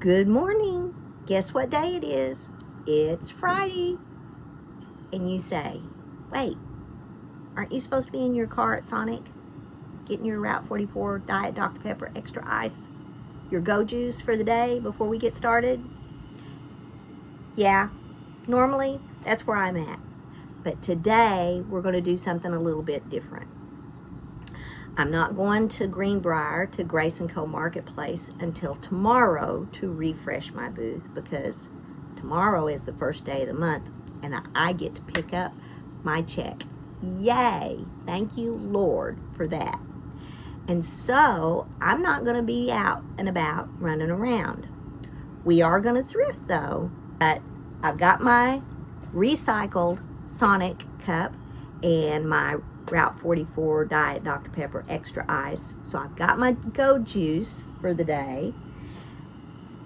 Good morning. Guess what day it is? It's Friday. And you say, wait, aren't you supposed to be in your car at Sonic getting your Route 44 Diet Dr. Pepper Extra Ice, your go juice for the day before we get started? Yeah, normally that's where I'm at. But today we're going to do something a little bit different. I'm not going to Greenbrier to Grace & Co. Marketplace until tomorrow to refresh my booth, because tomorrow is the first day of the month and I get to pick up my check. Yay! Thank you, Lord, for that. And so I'm not going to be out and about running around. We are going to thrift though, but I've got my recycled Sonic cup and my Route 44 Diet Dr. Pepper Extra Ice. So I've got my go juice for the day.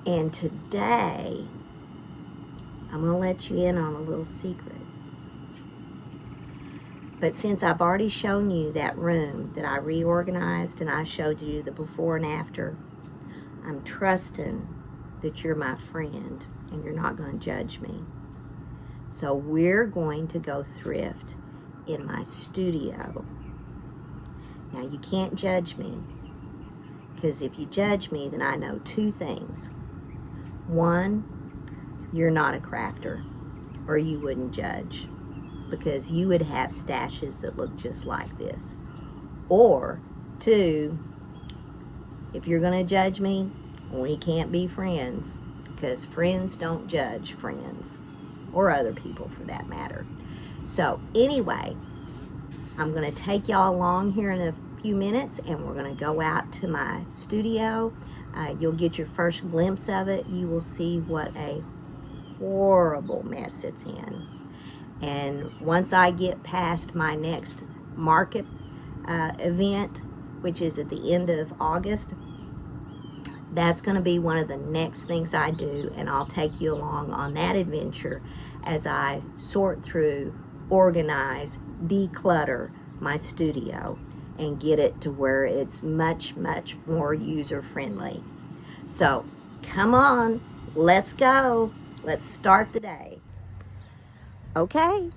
And today, I'm going to let you in on a little secret. But since I've already shown you that room that I reorganized and I showed you the before and after, I'm trusting that you're my friend and you're not going to judge me. So we're going to go thrift in my studio. Now you can't judge me, because if you judge me, then I know two things. One, you're not a crafter, or you wouldn't judge, because you would have stashes that look just like this. Or two, if you're going to judge me, we can't be friends, because friends don't judge friends, or other people for that matter. So anyway, I'm going to take y'all along here in a few minutes, and we're going to go out to my studio. You'll get your first glimpse of it. You will see what a horrible mess it's in. And once I get past my next market event, which is at the end of August, that's going to be one of the next things I do, and I'll take you along on that adventure as I sort through, organize, declutter my studio and get it to where it's much, much more user-friendly. So come on, let's go. Let's start the day. Okay,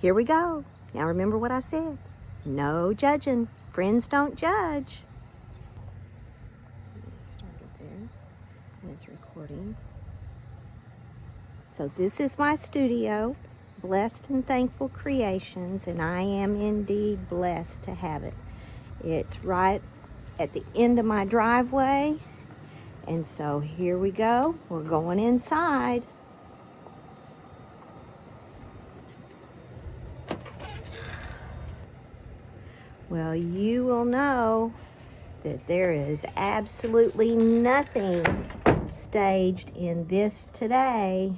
here we go. Now remember what I said. No judging. Friends don't judge. Start it there. And it's recording. So this is my studio, Blessed and Thankful Creations, and I am indeed blessed to have it. It's right at the end of my driveway, and so here we go. We're going inside. Well, you will know that there is absolutely nothing staged in this today.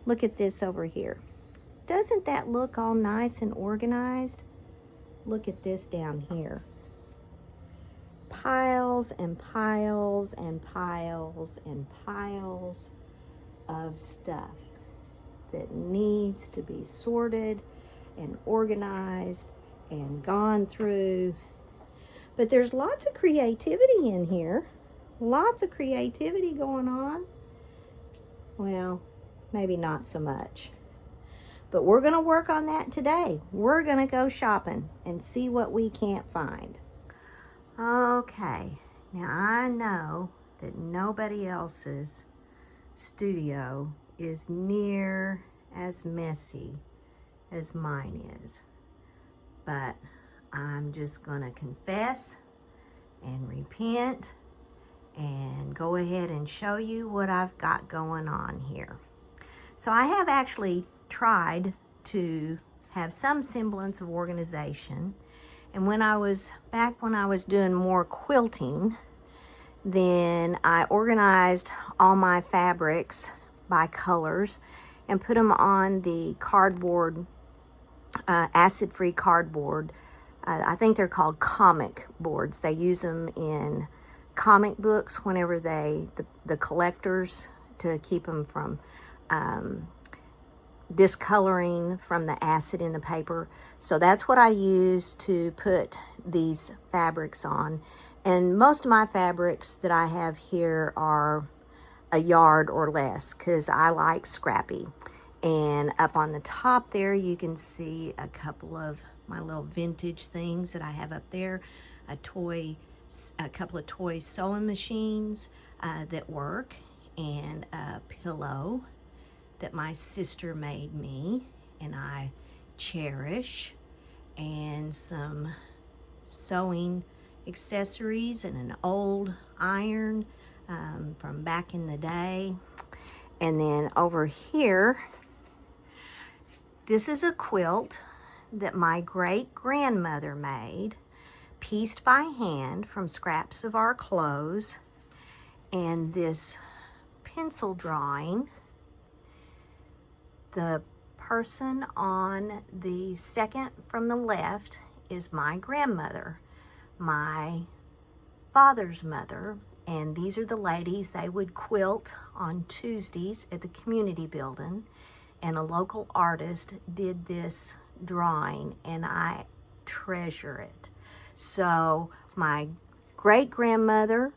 Look at this over here. Doesn't that look all nice and organized? Look at this down here. Piles and piles and piles and piles of stuff that needs to be sorted and organized and gone through. But there's lots of creativity in here. Lots of creativity going on. Well, maybe not so much. But we're going to work on that today. We're going to go shopping and see what we can't find. Okay, now I know that nobody else's studio is near as messy as mine is. But I'm just going to confess and repent and go ahead and show you what I've got going on here. So I have actually tried to have some semblance of organization, and when I was doing more quilting, then I organized all my fabrics by colors and put them on the cardboard, acid-free cardboard. I think they're called comic boards. They use them in comic books whenever the collectors, to keep them from discoloring from the acid in the paper. So that's what I use to put these fabrics on. And most of my fabrics that I have here are a yard or less because I like scrappy. And up on the top there, you can see a couple of my little vintage things that I have up there. A couple of toy sewing machines that work, and a pillow that my sister made me and I cherish, and some sewing accessories and an old iron from back in the day. And then over here, this is a quilt that my great-grandmother made, pieced by hand from scraps of our clothes. And this pencil drawing, the person on the second from the left is my grandmother, my father's mother, and these are the ladies. They would quilt on Tuesdays at the community building, and a local artist did this drawing, and I treasure it. So my great-grandmother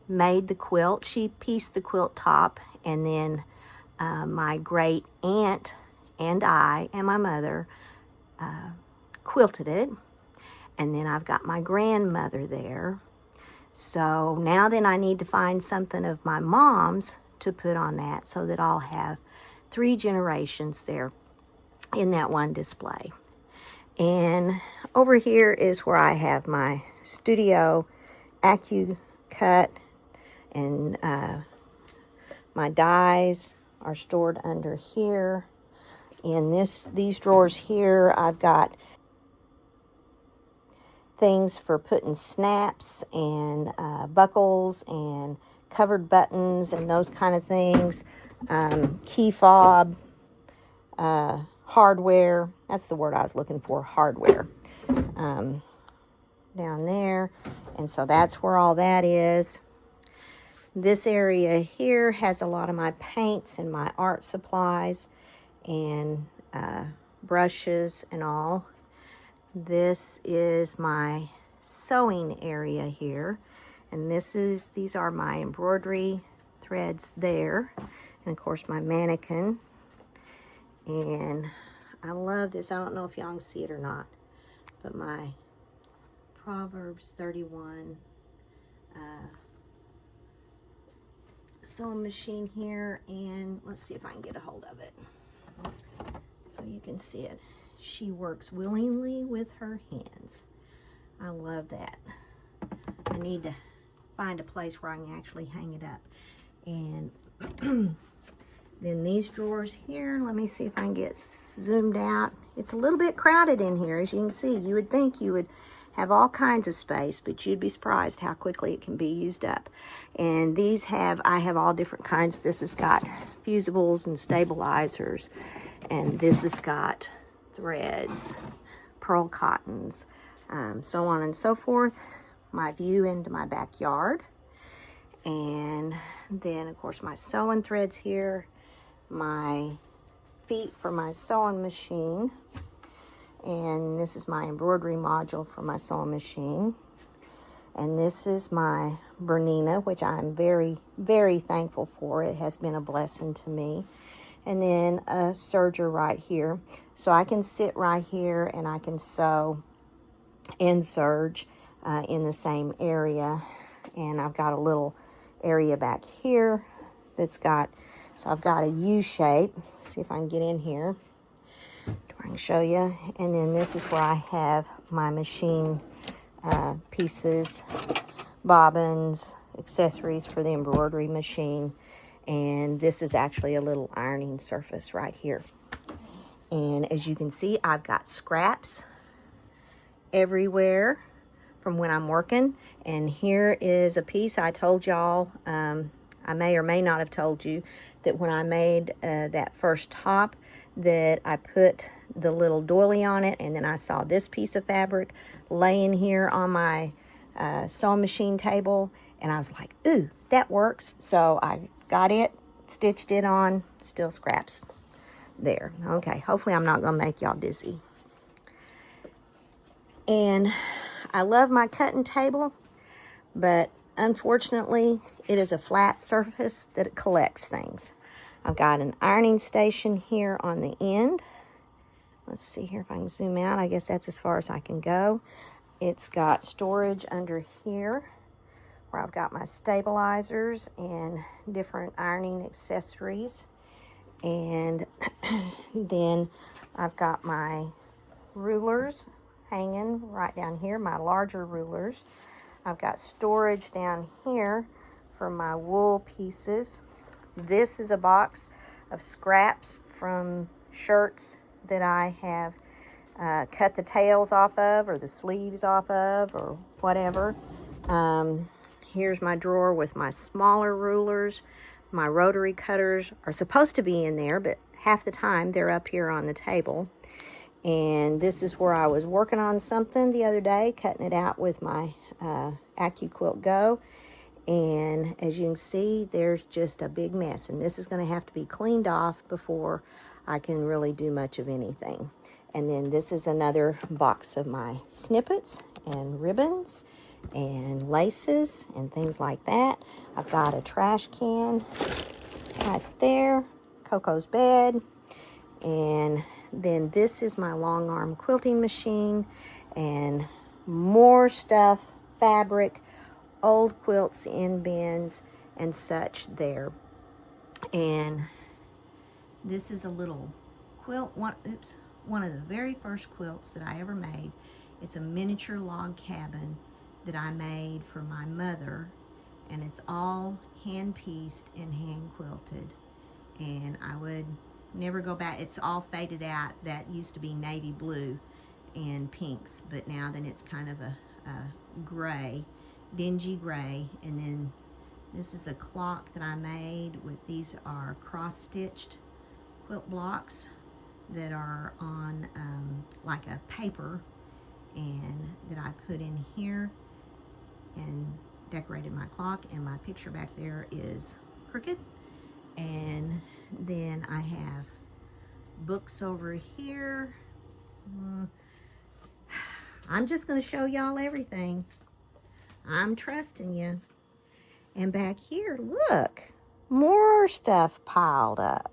made the quilt. She pieced the quilt top, and then my great aunt and I and my mother quilted it. And then I've got my grandmother there. So now then I need to find something of my mom's to put on that so that I'll have 3 generations there in that one display. And over here is where I have my studio cut, and my dies are stored under here. In these drawers here, I've got things for putting snaps and buckles and covered buttons and those kind of things. Key fob, hardware. That's the word I was looking for, hardware. Down there. And so that's where all that is. This area here has a lot of my paints and my art supplies and brushes and all. This is my sewing area here, and these are my embroidery threads there, and of course my mannequin. And I love this. I don't know if y'all can see it or not, but my Proverbs 31 sewing machine here, and let's see if I can get a hold of it so you can see it. She works willingly with her hands. I love that. I need to find a place where I can actually hang it up. And then these drawers here, let me see if I can get zoomed out. It's a little bit crowded in here, as you can see. You would think you would have all kinds of space, but you'd be surprised how quickly it can be used up. And I have all different kinds. This has got fusibles and stabilizers, and this has got threads, pearl cottons, so on and so forth. My view into my backyard. And then of course my sewing threads here, my feet for my sewing machine, and this is my embroidery module for my sewing machine. And this is my Bernina, which I'm very, very thankful for. It has been a blessing to me. And then a serger right here. So I can sit right here and I can sew and serge in the same area. And I've got a little area back here so I've got a U shape. See if I can get in here. I can show you. And then this is where I have my machine pieces, bobbins, accessories for the embroidery machine. And this is actually a little ironing surface right here. And as you can see, I've got scraps everywhere from when I'm working. And here is a piece I told y'all, I may or may not have told you, that when I made that first top, that I put the little doily on it, and then I saw this piece of fabric laying here on my sewing machine table, and I was like, ooh, that works. So I got it, stitched it on, still scraps there. Okay, hopefully I'm not gonna make y'all dizzy. And I love my cutting table, but unfortunately it is a flat surface that it collects things. I've got an ironing station here on the end. Let's see here if I can zoom out. I guess that's as far as I can go. It's got storage under here where I've got my stabilizers and different ironing accessories. And then I've got my rulers hanging right down here, my larger rulers. I've got storage down here for my wool pieces. This is a box of scraps from shirts that I have cut the tails off of, or the sleeves off of, or whatever. Here's my drawer with my smaller rulers. My rotary cutters are supposed to be in there, but half the time they're up here on the table. And this is where I was working on something the other day, cutting it out with my AccuQuilt Go. And as you can see, there's just a big mess. And this is going to have to be cleaned off before I can really do much of anything. And then this is another box of my snippets and ribbons and laces and things like that. I've got a trash can right there, Coco's bed. And then this is my long arm quilting machine and more stuff, fabric, old quilts in bins and such there. And this is a little quilt, one of the very first quilts that I ever made. It's a miniature log cabin that I made for my mother, and it's all hand pieced and hand quilted. And I would never go back. It's all faded out. That used to be navy blue and pinks, but now then it's kind of a gray, dingy gray. And then this is a clock that I made with, these are cross-stitched quilt blocks that are on like a paper, and that I put in here and decorated my clock. And my picture back there is crooked. And then I have books over here. I'm just going to show y'all everything. I'm trusting you. And back here, look, more stuff piled up.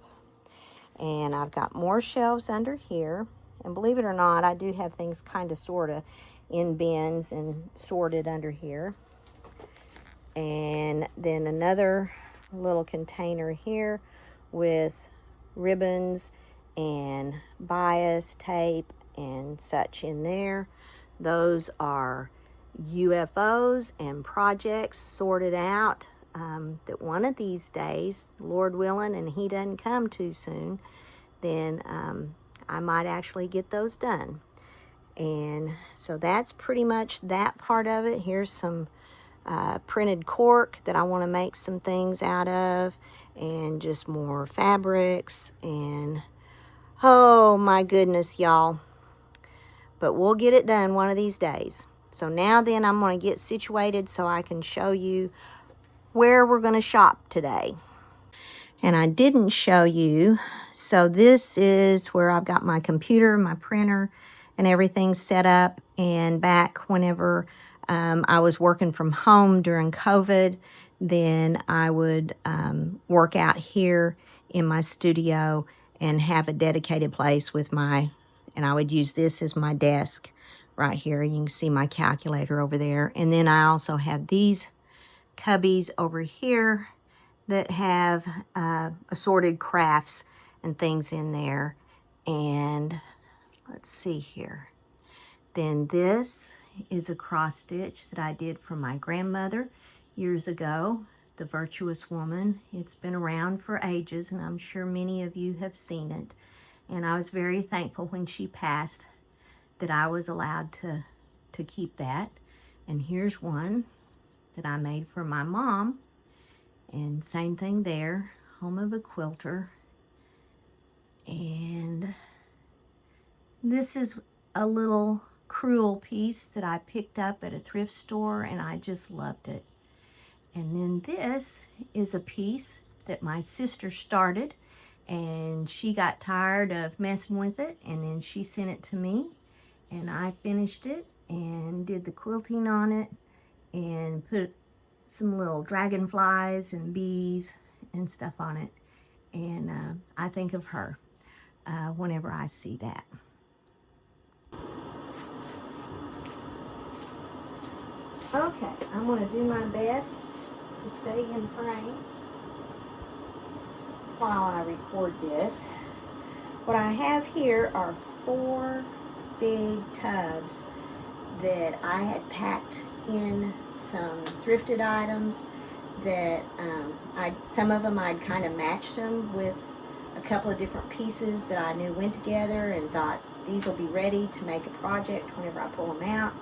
And I've got more shelves under here. And believe it or not, I do have things kind of sort of in bins and sorted under here. And then another little container here with ribbons and bias tape and such in there. Those are UFOs and projects sorted out, that one of these days, Lord willing, and he doesn't come too soon, then I might actually get those done. And so that's pretty much that part of it. Here's some printed cork that I want to make some things out of, and just more fabrics, and oh my goodness, y'all. But we'll get it done one of these days. So now then I'm going to get situated so I can show you where we're going to shop today. And I didn't show you, so this is where I've got my computer, my printer, and everything set up. And back whenever I was working from home during COVID, then I would work out here in my studio and have a dedicated place with my, and I would use this as my desk right here. You can see my calculator over there. And then I also have these cubbies over here that have assorted crafts and things in there. And let's see here. Then this is a cross stitch that I did for my grandmother years ago, the Virtuous Woman. It's been around for ages, and I'm sure many of you have seen it. And I was very thankful when she passed that I was allowed to keep that. And here's one that I made for my mom. And same thing there, Home of a Quilter. And this is a little crewel piece that I picked up at a thrift store, and I just loved it. And then this is a piece that my sister started, and she got tired of messing with it, and then she sent it to me, and I finished it and did the quilting on it. and put some little dragonflies and bees and stuff on it. And I think of her whenever I see that. Okay, I'm going to do my best to stay in frame while I record this. What I have here are 4 big tubs that I had packed in some thrifted items that some of them I'd kind of matched them with a couple of different pieces that I knew went together and thought these will be ready to make a project whenever I pull them out.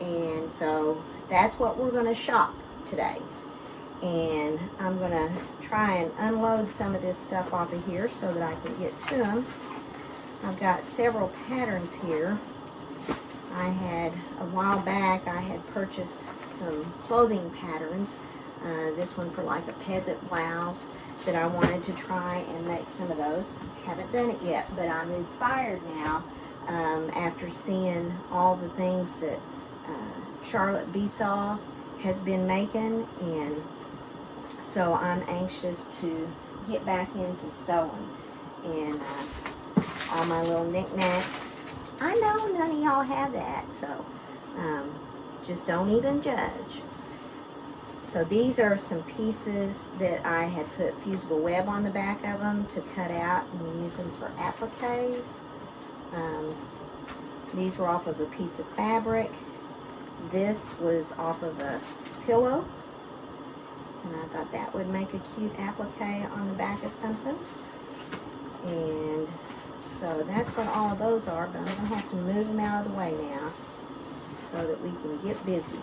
And so that's what we're going to shop today. And I'm going to try and unload some of this stuff off of here so that I can get to them. I've got several patterns here. I had, a while back, I had purchased some clothing patterns. This one for like a peasant blouse that I wanted to try and make some of those. Haven't done it yet, but I'm inspired now after seeing all the things that Charlotte Besaw has been making, and so I'm anxious to get back into sewing and all my little knickknacks. I know none of y'all have that, so just don't even judge. So these are some pieces that I had put fusible web on the back of them to cut out and use them for appliques. These were off of a piece of fabric. This was off of a pillow, and I thought that would make a cute applique on the back of something. And so that's what all of those are, but I'm going to have to move them out of the way now so that we can get busy.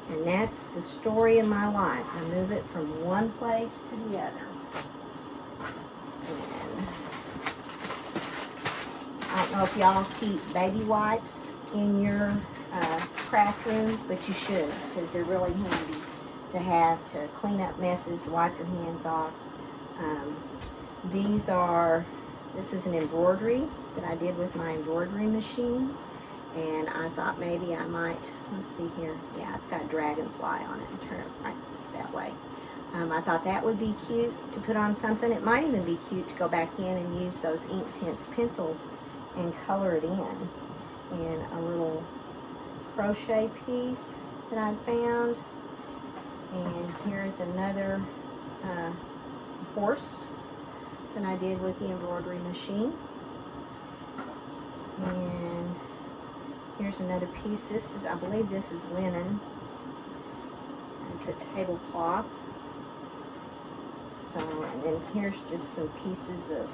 And that's the story of my life. I move it from one place to the other. And I don't know if y'all keep baby wipes in your craft room, but you should, because they're really handy to have to clean up messes, to wipe your hands off. This is an embroidery that I did with my embroidery machine, and I thought maybe I might, let's see here, yeah, it's got a dragonfly on it, and turn it right that way. I thought that would be cute to put on something. It might even be cute to go back in and use those Inktense pencils and color it in. And a little crochet piece that I found. And here's another horse that I did with the embroidery machine. And here's another piece. This is, I believe this is linen. It's a tablecloth. So, and then here's just some pieces of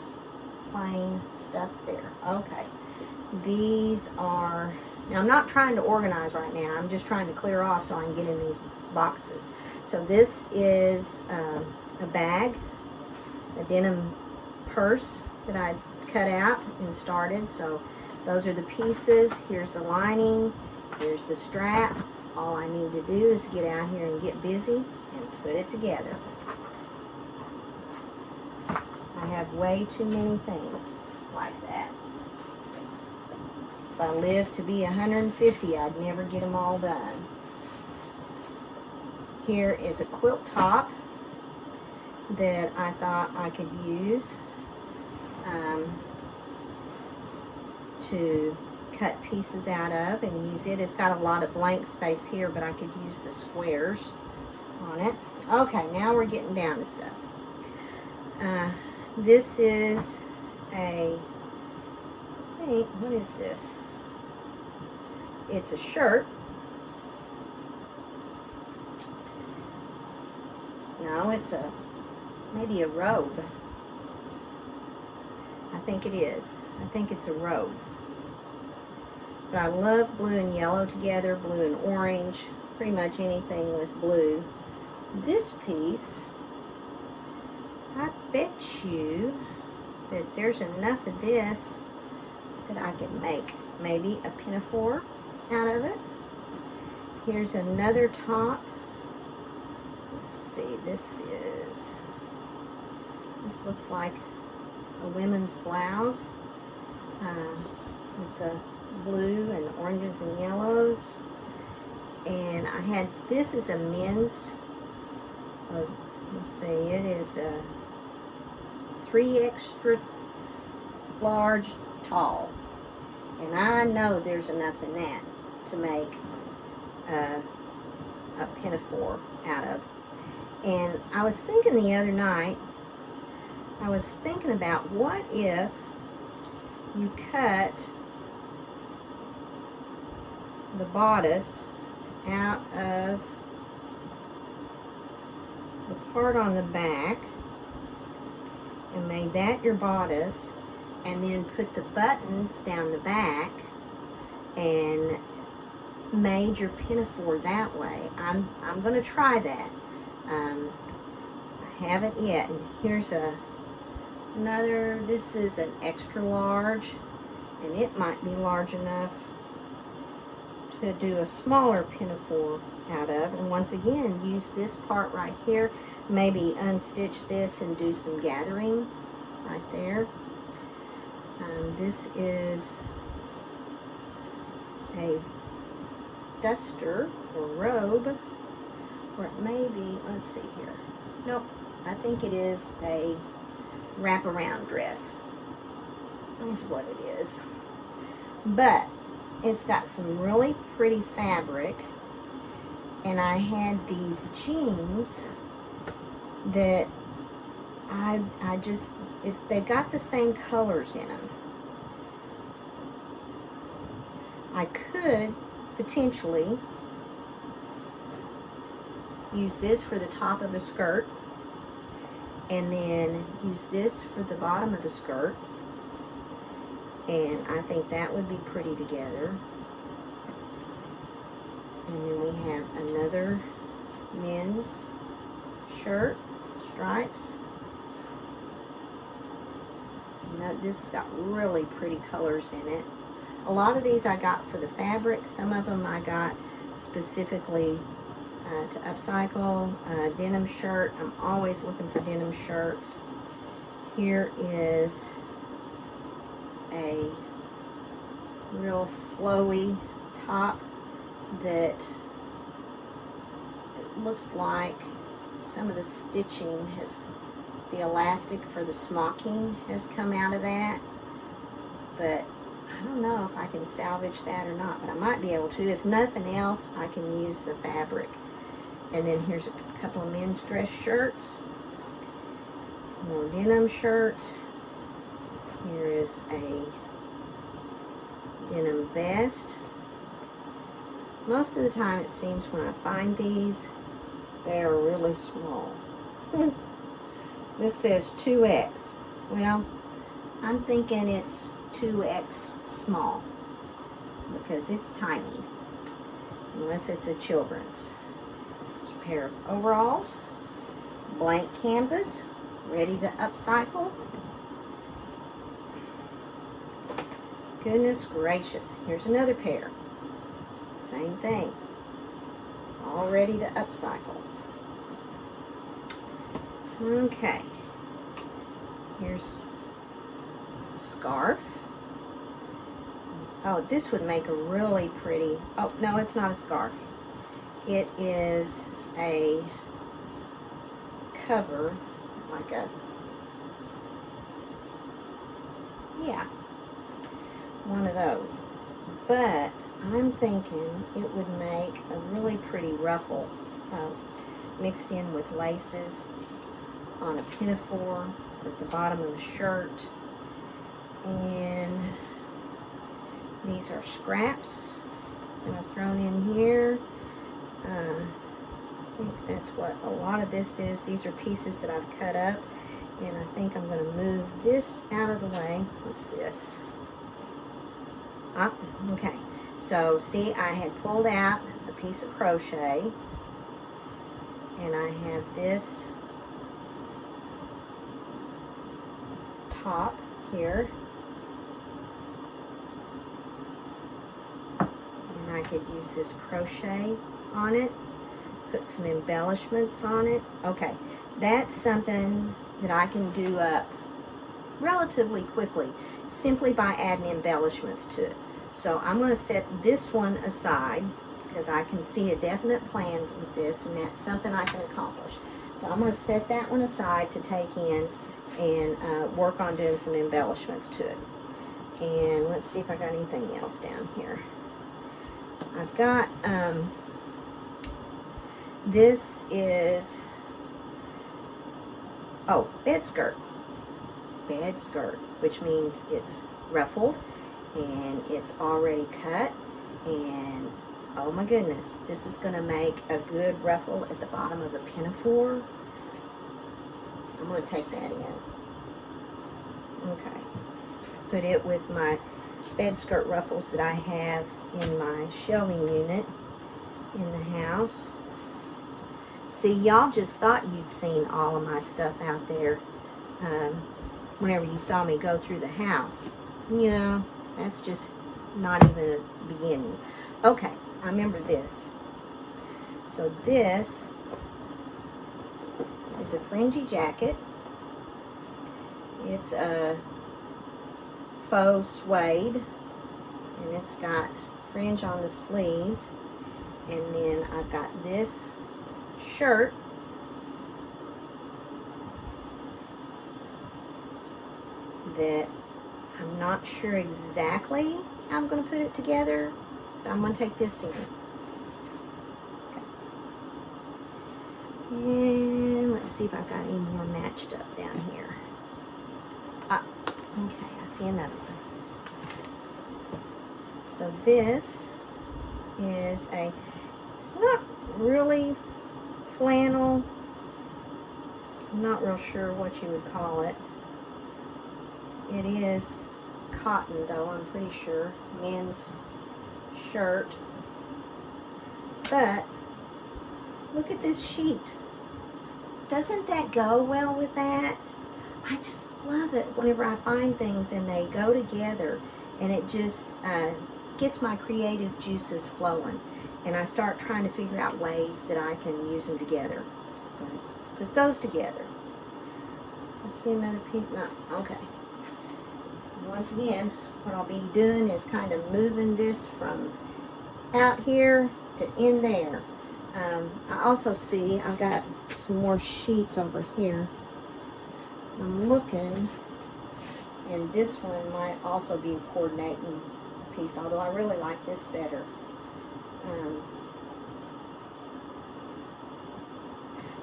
plain stuff there. Okay. These are, now I'm not trying to organize right now. I'm just trying to clear off so I can get in these boxes. So this is a bag, a denim purse that I'd cut out and started. So those are the pieces. Here's the lining. Here's the strap. All I need to do is get out here and get busy and put it together. I have way too many things like that. If I lived to be 150, I'd never get them all done. Here is a quilt top that I thought I could use to cut pieces out of and use it. It's got a lot of blank space here, but I could use the squares on it. Okay, now we're getting down to stuff. This is a, hey, what is this? It's a shirt. No, it's a, maybe a robe. I think it is. I think it's a robe. But I love blue and yellow together, blue and orange, pretty much anything with blue. This piece, I bet you that there's enough of this that I could make maybe a pinafore out of it. Here's another top. Let's see, this looks like a women's blouse with the blue and oranges and yellows. And I had, this is a men's, let's see, it is a 3 extra large tall. And I know there's enough in that to make a pinafore out of. And I was thinking the other night, I was thinking about what if you cut the bodice out of the part on the back and made that your bodice, and then put the buttons down the back and made your pinafore that way. I'm going to try that. I haven't yet. And here's another, this is an extra large, and it might be large enough to do a smaller pinafore out of. And once again, use this part right here, maybe unstitch this and do some gathering right there. This is a duster or robe, or it may be, let's see here. Nope, I think it is a wraparound dress. That's what it is. But it's got some really pretty fabric, and I had these jeans that I just, they've got the same colors in them. I could potentially use this for the top of a skirt, and then use this for the bottom of the skirt, and I think that would be pretty together. And then we have another men's shirt, stripes. Now, this has got really pretty colors in it. A lot of these I got for the fabric. Some of them I got specifically to upcycle. Denim shirt. I'm always looking for denim shirts. Here is a real flowy top that it looks like some of the stitching has, the elastic for the smocking has come out of that, but I don't know if I can salvage that or not, but I might be able to. If nothing else, I can use the fabric. And then here's a couple of men's dress shirts, more denim shirts. Here is a denim vest. Most of the time it seems when I find these, they are really small. This says 2X. Well, I'm thinking it's 2X small, because it's tiny, unless it's a children's. There's a pair of overalls, blank canvas, ready to upcycle. Goodness gracious, here's another pair. Same thing, all ready to upcycle. Okay, here's a scarf. Oh, this would make a really pretty, oh no, it's not a scarf. It is a cover, like a, yeah, one of those. But I'm thinking it would make a really pretty ruffle mixed in with laces on a pinafore at the bottom of the shirt. And these are scraps that I've thrown in here. I think that's what a lot of this is. These are pieces that I've cut up, and I think I'm going to move this out of the way. What's this? Ah, okay. So see, I had pulled out a piece of crochet, and I have this top here, and I could use this crochet on it, put some embellishments on it. Okay, that's something that I can do up relatively quickly simply by adding embellishments to it. So I'm going to set this one aside, because I can see a definite plan with this, and that's something I can accomplish. So I'm going to set that one aside to take in and work on doing some embellishments to it. And let's see if I got anything else down here. I've got, this is, oh, bed skirt. Bed skirt, which means it's ruffled and it's already cut, and oh my goodness, this is going to make a good ruffle at the bottom of a pinafore. I'm going to take that in. Okay. Put it with my bed skirt ruffles that I have in my shelving unit in the house. See, y'all just thought you'd seen all of my stuff out there whenever you saw me go through the house. You know, that's just not even a beginning. Okay, I remember this. So this is a fringy jacket. It's a faux suede, and it's got fringe on the sleeves. And then I've got this shirt that I'm not sure exactly how I'm going to put it together, but I'm going to take this in. Okay. And let's see if I've got any more matched up down here. Ah, okay, I see another one. So this is it's not really flannel. I'm not real sure what you would call it. It is cotton though, I'm pretty sure. Men's shirt. But look at this sheet. Doesn't that go well with that? I just love it whenever I find things and they go together, and it just gets my creative juices flowing, and I start trying to figure out ways that I can use them together. Put those together. Let's see another piece. No, okay. Once again, what I'll be doing is kind of moving this from out here to in there. I also see I've got some more sheets over here. I'm looking, and this one might also be a coordinating piece, although I really like this better.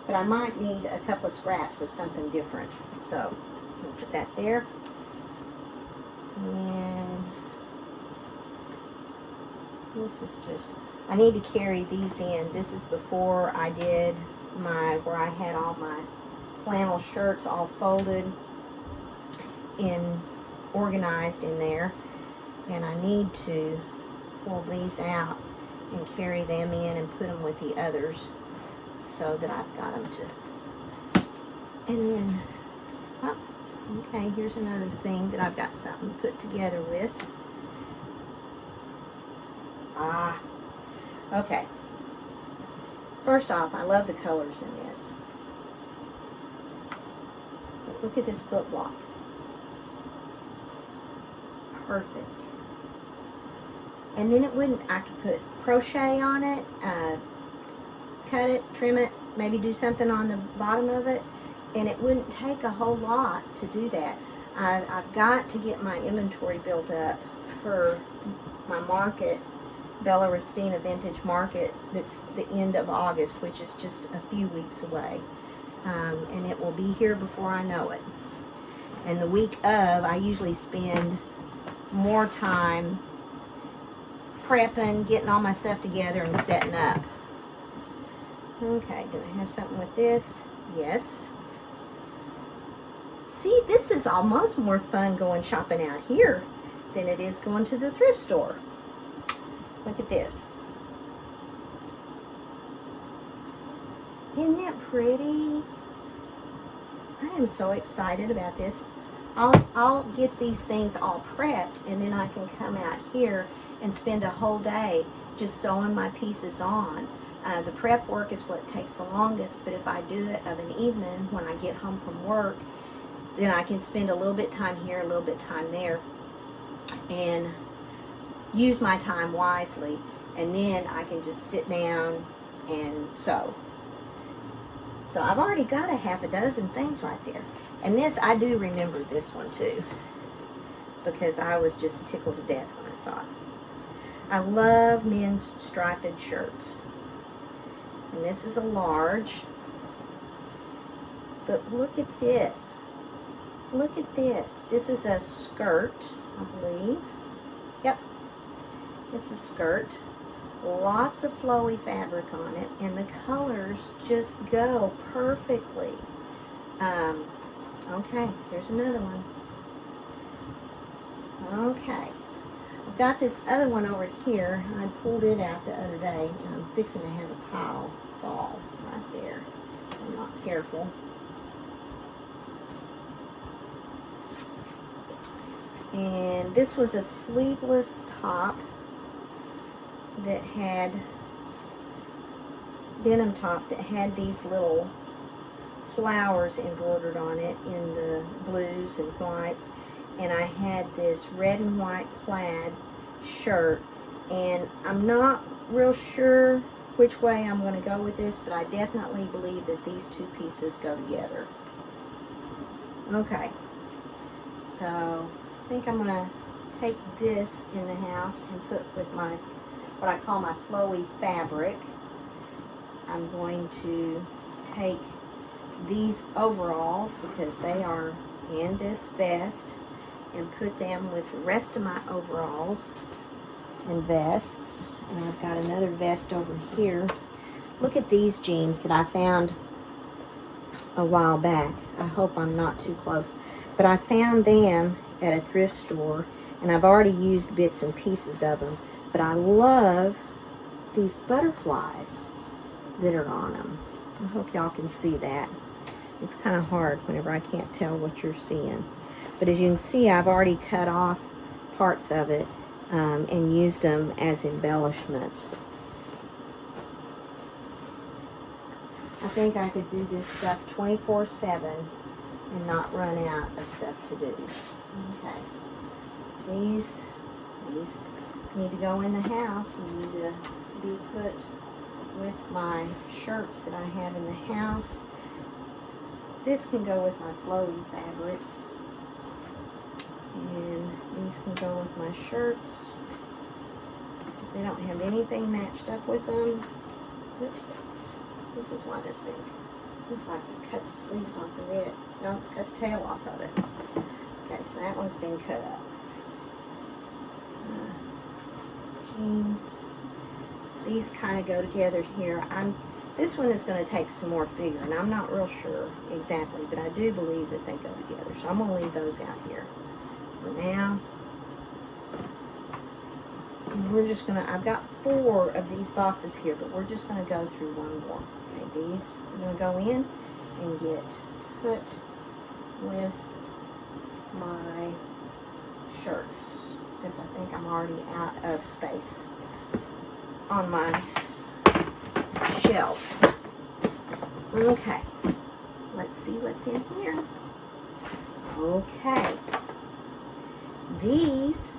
But I might need a couple of scraps of something different. So I'll put that there. And this is just, I need to carry these in. This is before I did where I had all my flannel shirts all folded and organized in there. And I need to pull these out and carry them in and put them with the others so that I've got them to. And then, oh, okay, here's another thing that I've got something put together with. Ah, okay. First off, I love the colors in this. Look at this quilt block. Perfect. And then it wouldn't, I could put crochet on it, cut it, trim it, maybe do something on the bottom of it, and it wouldn't take a whole lot to do that. I've got to get my inventory built up for my market, Bella Restina Vintage Market, that's the end of August, which is just a few weeks away. And it will be here before I know it. And the week of, I usually spend more time prepping, getting all my stuff together, and setting up. Okay, do I have something with this? Yes. See, this is almost more fun going shopping out here than it is going to the thrift store. Look at this. Isn't that pretty? I am so excited about this. I'll get these things all prepped, and then I can come out here and spend a whole day just sewing my pieces on. The prep work is what takes the longest, but if I do it of an evening when I get home from work, then I can spend a little bit time here, a little bit time there, and use my time wisely. and then I can just sit down and sew. So I've already got a half a dozen things right there. And this, I do remember this one too, because I was just tickled to death when I saw it. I love men's striped shirts. And this is a large. But look at this. Look at this. This is a skirt, I believe. Yep. It's a skirt. Lots of flowy fabric on it. And the colors just go perfectly. Okay, there's another one. Okay. I've got this other one over here. I pulled it out the other day. And I'm fixing to have a pile fall right there. I'm not careful. And this was a sleeveless top that had, denim top that had these little flowers embroidered on it in the blues and whites. And I had this red and white plaid shirt. And I'm not real sure which way I'm going to go with this, but I definitely believe that these two pieces go together. Okay. So I think I'm going to take this in the house and put with my, what I call my flowy fabric. I'm going to take these overalls, because they are in this vest, and put them with the rest of my overalls and vests. And I've got another vest over here. Look at these jeans that I found a while back. I hope I'm not too close. But I found them at a thrift store, and I've already used bits and pieces of them. But I love these butterflies that are on them. I hope y'all can see that. It's kind of hard whenever I can't tell what you're seeing. But as you can see, I've already cut off parts of it and used them as embellishments. I think I could do this stuff 24/7 and not run out of stuff to do. Okay. These need to go in the house and need to be put with my shirts that I have in the house. This can go with my flowy fabrics. And these can go with my shirts, because they don't have anything matched up with them. Oops. This is one that's been, looks like I cut the sleeves off of it. No, cut the tail off of it. Okay, so that one's been cut up. Jeans. These kind of go together here. This one is going to take some more figure, and I'm not real sure exactly, but I do believe that they go together. So I'm going to leave those out here for now. And we're just going to, I've got 4 of these boxes here, but we're just going to go through one more. Okay, these are going to go in and get put with my shirts, except I think I'm already out of space on my shelves. Okay, let's see what's in here. Okay, these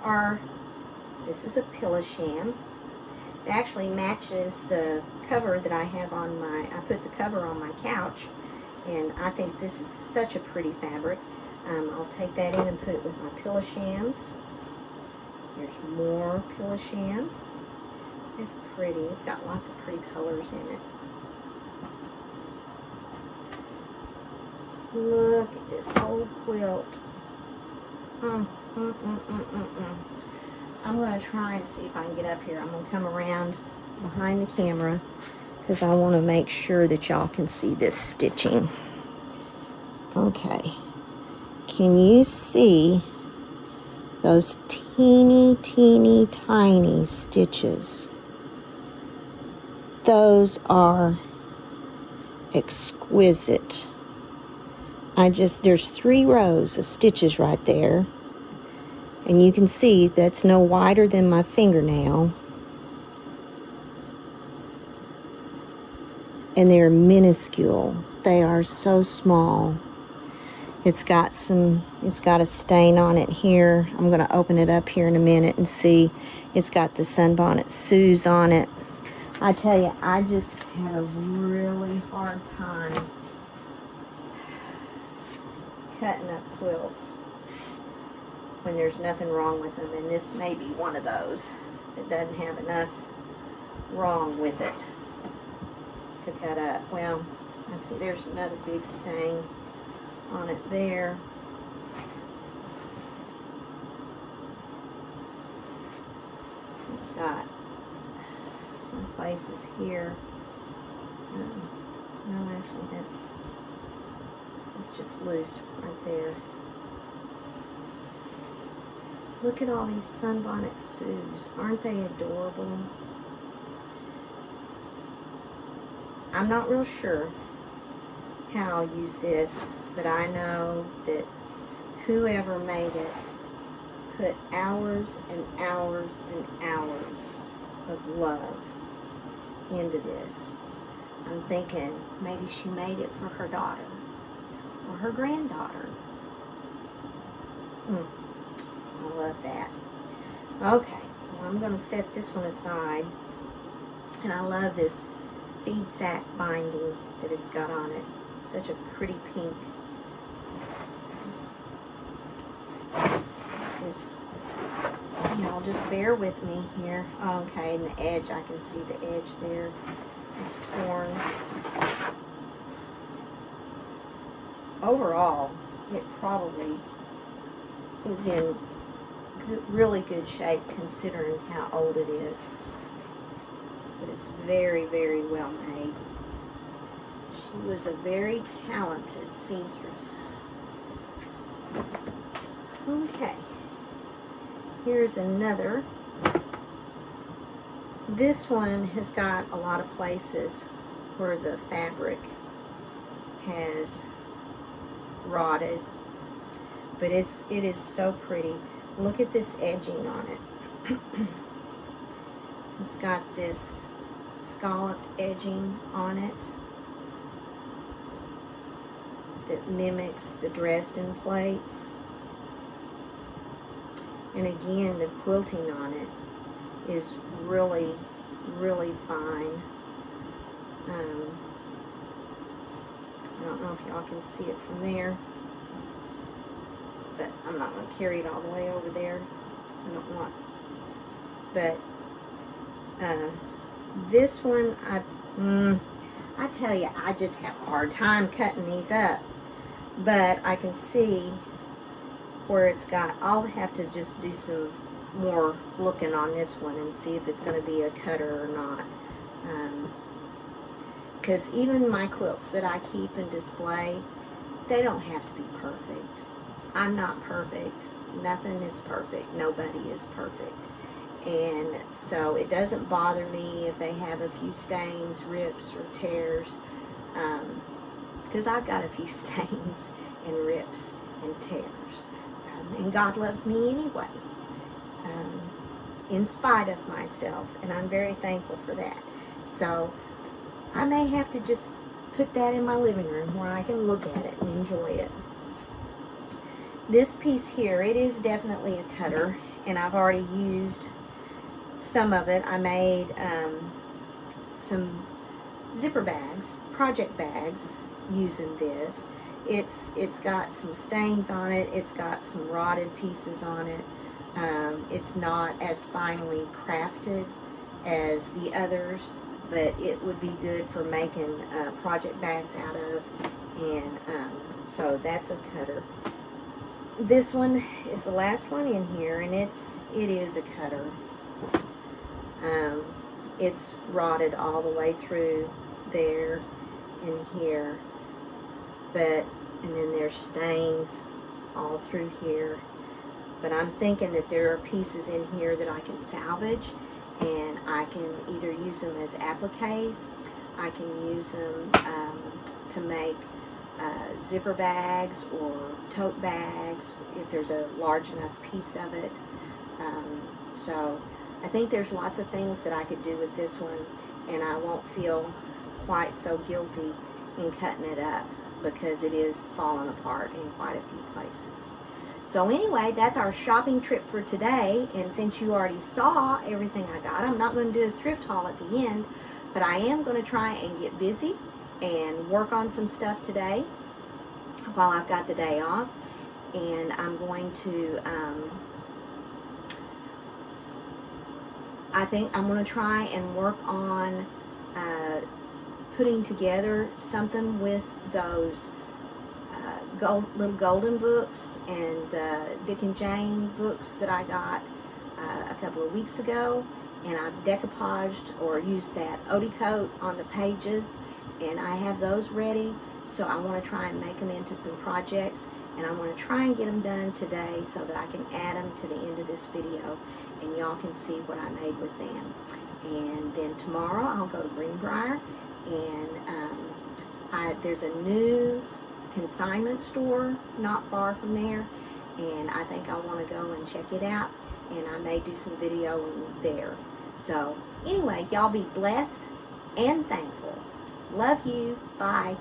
are, this is a pillow sham. It actually matches the cover that I have on my, I put the cover on my couch, and I think this is such a pretty fabric. I'll take that in and put it with my pillow shams. There's more pillow sham. It's pretty. It's got lots of pretty colors in it. Look at this whole quilt. I'm going to try and see if I can get up here. I'm going to come around behind the camera because I want to make sure that y'all can see this stitching. Okay. Can you see those teeny, teeny, tiny stitches? Those are exquisite. There's 3 rows of stitches right there. And you can see that's no wider than my fingernail. And they're minuscule. They are so small. It's got a stain on it here. I'm going to open it up here in a minute and see. It's got the Sunbonnet Sue's on it. I tell you, I just had a really hard time cutting up quilts when there's nothing wrong with them, and this may be one of those that doesn't have enough wrong with it to cut up. Well, I see there's another big stain on it there. It's got some places here. No, actually that's just loose right there. Look at all these Sunbonnet Sue's. Aren't they adorable? I'm not real sure how I'll use this, but I know that whoever made it put hours and hours and hours of love into this. I'm thinking maybe she made it for her daughter or her granddaughter. I love that. Okay, well, I'm going to set this one aside. And I love this feed sack binding that it's got on it. Such a pretty pink. This, y'all just bear with me here. Okay, and the edge, I can see the edge there is torn. Overall, it probably is in really good shape considering how old it is. But it's very, very well made. She was a very talented seamstress. Okay, here's another. This one has got a lot of places where the fabric has rotted, but it is so pretty. Look at this edging on it. It's got this scalloped edging on it that mimics the Dresden plates. And again, the quilting on it is really, really fine. I don't know if y'all can see it from there, but I'm not going to carry it all the way over there, because I don't want. But this one, I tell you, I just have a hard time cutting these up. But I can see where it's got. I'll have to just do some more looking on this one and see if it's going to be a cutter or not. Because even my quilts that I keep and display, they don't have to be perfect. I'm not perfect. Nothing is perfect. Nobody is perfect. And so it doesn't bother me if they have a few stains, rips, or tears. Because I've got a few stains and rips and tears. And God loves me anyway. In spite of myself. And I'm very thankful for that. So I may have to just put that in my living room where I can look at it and enjoy it. This piece here, it is definitely a cutter, and I've already used some of it. I made some zipper bags, project bags, using this. It's got some stains on it. It's got some rotted pieces on it. It's not as finely crafted as the others, but it would be good for making project bags out of, and so that's a cutter. This one is the last one in here, and it is a cutter. It's rotted all the way through there and here, and then there's stains all through here. But I'm thinking that there are pieces in here that I can salvage, and I can either use them as appliques, I can use them to make zipper bags or tote bags if there's a large enough piece of it. So I think there's lots of things that I could do with this one, and I won't feel quite so guilty in cutting it up. because it is falling apart in quite a few places. So anyway, that's our shopping trip for today. And since you already saw everything I got, I'm not going to do a thrift haul at the end, but I am going to try and get busy and work on some stuff today while I've got the day off. And I'm going to, I think I'm going to try and work on putting together something with those little golden books and Dick and Jane books that I got a couple of weeks ago, and I've decoupaged or used that Odie coat on the pages, and I have those ready. So I want to try and make them into some projects, and I want to try and get them done today so that I can add them to the end of this video and y'all can see what I made with them. And then tomorrow I'll go to Greenbrier, and there's a new consignment store not far from there, and I think I want to go and check it out, and I may do some videoing there. So anyway, y'all be blessed and thankful. Love you. Bye.